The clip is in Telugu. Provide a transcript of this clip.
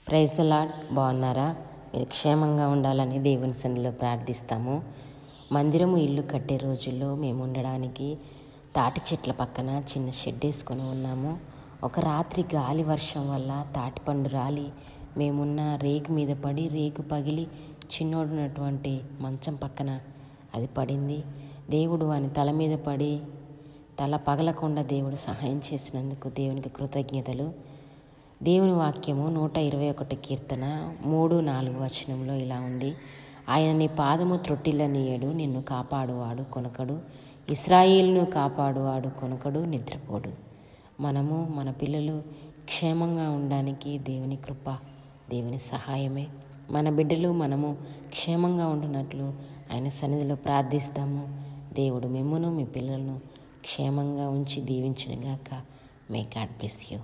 Praise the lord. బాగున్నారా? మీరు క్షేమంగా ఉండాలని దేవుని సన్నిధిలో ప్రార్థిస్తాము. మందిరము ఇల్లు కట్టే రోజుల్లో మేము ఉండడానికి తాటి చెట్ల పక్కన చిన్న షెడ్ వేసుకొని ఉన్నాము. ఒక రాత్రి గాలి వర్షం వల్ల తాటిపండు రాలి మేమున్న రేకు మీద పడి రేకు పగిలి చిన్నోడున్నటువంటి మంచం పక్కన అది పడింది. దేవుడు వాని తల మీద పడి తల పగలకుండా దేవుడు సహాయం చేసినందుకు దేవునికి కృతజ్ఞతలు. దేవుని వాక్యము 121 కీర్తన 3-4 వచనంలో ఇలా ఉంది. ఆయన నీ పాదము త్రొట్టిల్లనీయడు, నిన్ను కాపాడువాడు కొనకడు, ఇశ్రాయేలును కాపాడువాడు కొనకడు, నిద్రపోడు. మనము మన పిల్లలు క్షేమంగా ఉండడానికి దేవుని కృప, దేవుని సహాయమే. మన బిడ్డలు మనము క్షేమంగా ఉంటున్నట్లు ఆయన సన్నిధిలో ప్రార్థిస్తాము. దేవుడు మిమ్మును మీ పిల్లలను క్షేమంగా ఉంచి దీవించునుగాక. May God bless you.